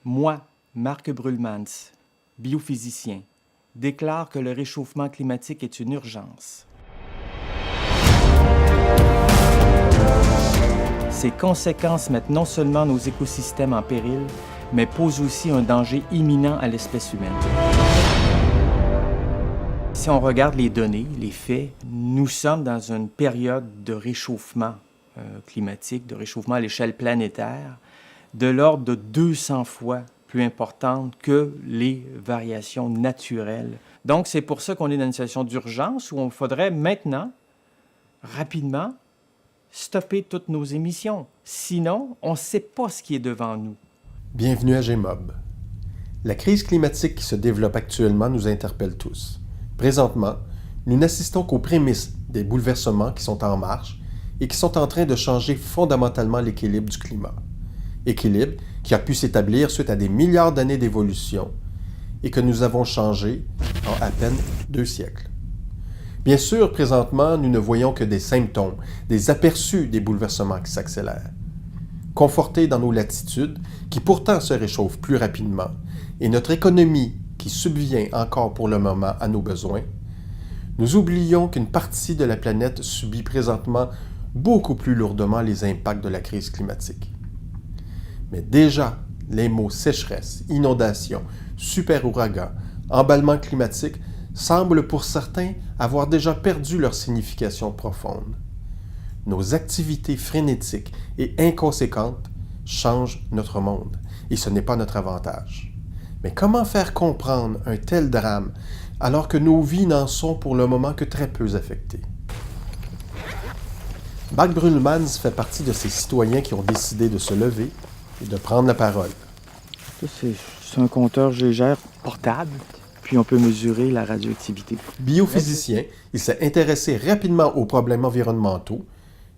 Moi, Marc Brulmans, biophysicien, déclare que le réchauffement climatique est une urgence. Ses conséquences mettent non seulement nos écosystèmes en péril, mais posent aussi un danger imminent à l'espèce humaine. Si on regarde les données, les faits, nous sommes dans une période de réchauffement climatique, de réchauffement à l'échelle planétaire, de l'ordre de 200 fois plus importante que les variations naturelles. Donc, c'est pour ça qu'on est dans une situation d'urgence où il faudrait maintenant, rapidement, stopper toutes nos émissions. Sinon, on ne sait pas ce qui est devant nous. Bienvenue à GMOB. La crise climatique qui se développe actuellement nous interpelle tous. Présentement, nous n'assistons qu'aux prémices des bouleversements qui sont en marche et qui sont en train de changer fondamentalement l'équilibre du climat. Équilibre qui a pu s'établir suite à des milliards d'années d'évolution et que nous avons changé en à peine 2 siècles. Bien sûr, présentement, nous ne voyons que des symptômes, des aperçus des bouleversements qui s'accélèrent. Confortés dans nos latitudes, qui pourtant se réchauffent plus rapidement, et notre économie qui subvient encore pour le moment à nos besoins, nous oublions qu'une partie de la planète subit présentement beaucoup plus lourdement les impacts de la crise climatique. Mais déjà, les mots sécheresse, inondation, super ouragan, emballement climatique semblent pour certains avoir déjà perdu leur signification profonde. Nos activités frénétiques et inconséquentes changent notre monde, et ce n'est pas notre avantage. Mais comment faire comprendre un tel drame alors que nos vies n'en sont pour le moment que très peu affectées? Marc Brulmans fait partie de ces citoyens qui ont décidé de se lever et de prendre la parole. C'est un compteur GGR portable, puis on peut mesurer la radioactivité. Biophysicien, il s'est intéressé rapidement aux problèmes environnementaux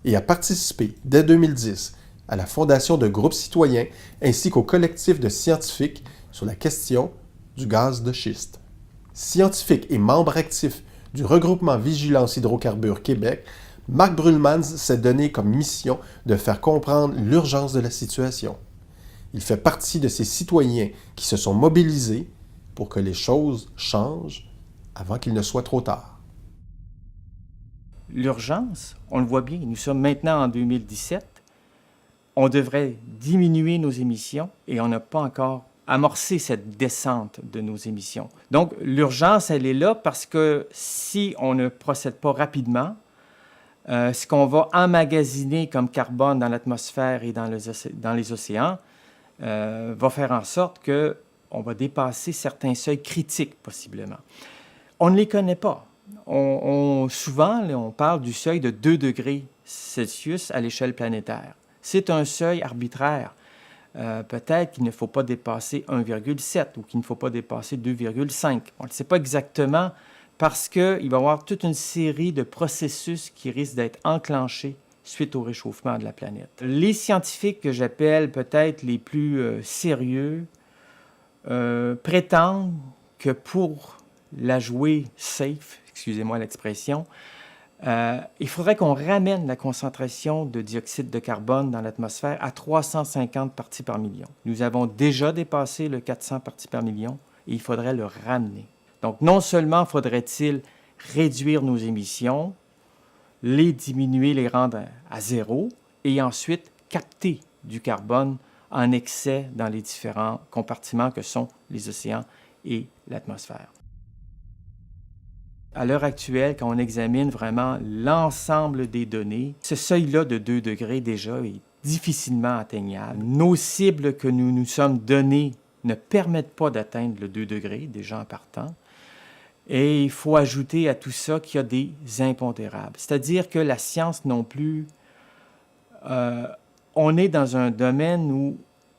et a participé dès 2010 à la fondation de groupes citoyens ainsi qu'au collectif de scientifiques sur la question du gaz de schiste. Scientifique et membre actif du regroupement Vigilance Hydrocarbures Québec, Marc Brulmans s'est donné comme mission de faire comprendre l'urgence de la situation. Il fait partie de ces citoyens qui se sont mobilisés pour que les choses changent avant qu'il ne soit trop tard. L'urgence, on le voit bien, nous sommes maintenant en 2017. On devrait diminuer nos émissions et on n'a pas encore amorcé cette descente de nos émissions. Donc, l'urgence, elle est là parce que si on ne procède pas rapidement, ce qu'on va emmagasiner comme carbone dans l'atmosphère et dans les océans va faire en sorte qu'on va dépasser certains seuils critiques, possiblement. On ne les connaît pas. Souvent, là, on parle du seuil de 2 degrés Celsius à l'échelle planétaire. C'est un seuil arbitraire. Peut-être qu'il ne faut pas dépasser 1,7 ou qu'il ne faut pas dépasser 2,5. On ne le sait pas exactement parce qu'il va y avoir toute une série de processus qui risquent d'être enclenchés suite au réchauffement de la planète. Les scientifiques que j'appelle peut-être les plus sérieux prétendent que pour la jouer safe, excusez-moi l'expression, il faudrait qu'on ramène la concentration de dioxyde de carbone dans l'atmosphère à 350 parties par million. Nous avons déjà dépassé le 400 parties par million et il faudrait le ramener. Donc, non seulement faudrait-il réduire nos émissions, les diminuer, les rendre à zéro, et ensuite capter du carbone en excès dans les différents compartiments que sont les océans et l'atmosphère. À l'heure actuelle, quand on examine vraiment l'ensemble des données, ce seuil-là de 2 degrés déjà est difficilement atteignable. Nos cibles que nous nous sommes données ne permettent pas d'atteindre le 2 degrés, déjà en partant. Et il faut ajouter à tout ça qu'il y a des impondérables. C'est-à-dire que la science non plus, on est dans un domaine où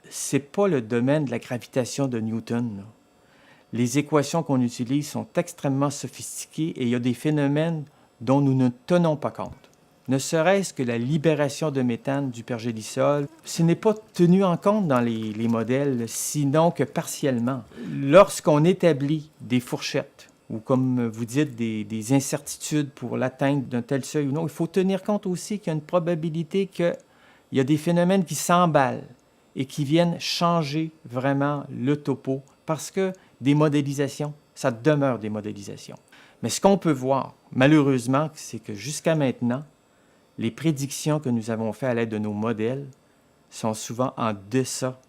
ce n'est pas le domaine de la gravitation de Newton, là. Les équations qu'on utilise sont extrêmement sophistiquées et il y a des phénomènes dont nous ne tenons pas compte. Ne serait-ce que la libération de méthane du pergélisol, ce n'est pas tenu en compte dans les modèles, sinon que partiellement. Lorsqu'on établit des fourchettes, ou comme vous dites, des incertitudes pour l'atteinte d'un tel seuil ou non, il faut tenir compte aussi qu'il y a une probabilité qu'il y a des phénomènes qui s'emballent et qui viennent changer vraiment le topo, parce que des modélisations, ça demeure des modélisations. Mais ce qu'on peut voir, malheureusement, c'est que jusqu'à maintenant, les prédictions que nous avons faites à l'aide de nos modèles sont souvent en deçà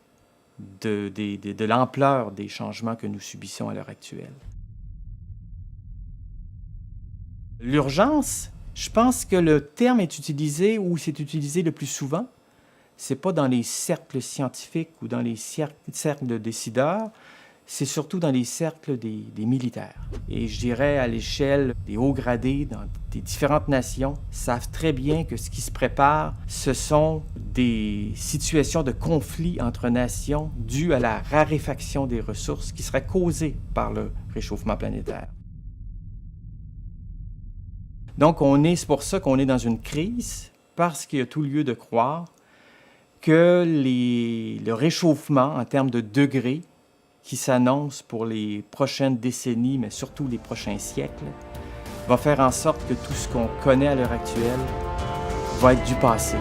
de l'ampleur des changements que nous subissons à l'heure actuelle. L'urgence, je pense que le terme est utilisé, ou c'est utilisé le plus souvent, c'est pas dans les cercles scientifiques ou dans les cercles de décideurs, c'est surtout dans les cercles des militaires. Et je dirais à l'échelle des hauts gradés dans des différentes nations, savent très bien que ce qui se prépare, ce sont des situations de conflit entre nations dues à la raréfaction des ressources qui seraient causées par le réchauffement planétaire. Donc, c'est pour ça qu'on est dans une crise, parce qu'il y a tout lieu de croire que le réchauffement en termes de degrés qui s'annonce pour les prochaines décennies, mais surtout les prochains siècles, va faire en sorte que tout ce qu'on connaît à l'heure actuelle va être du passé.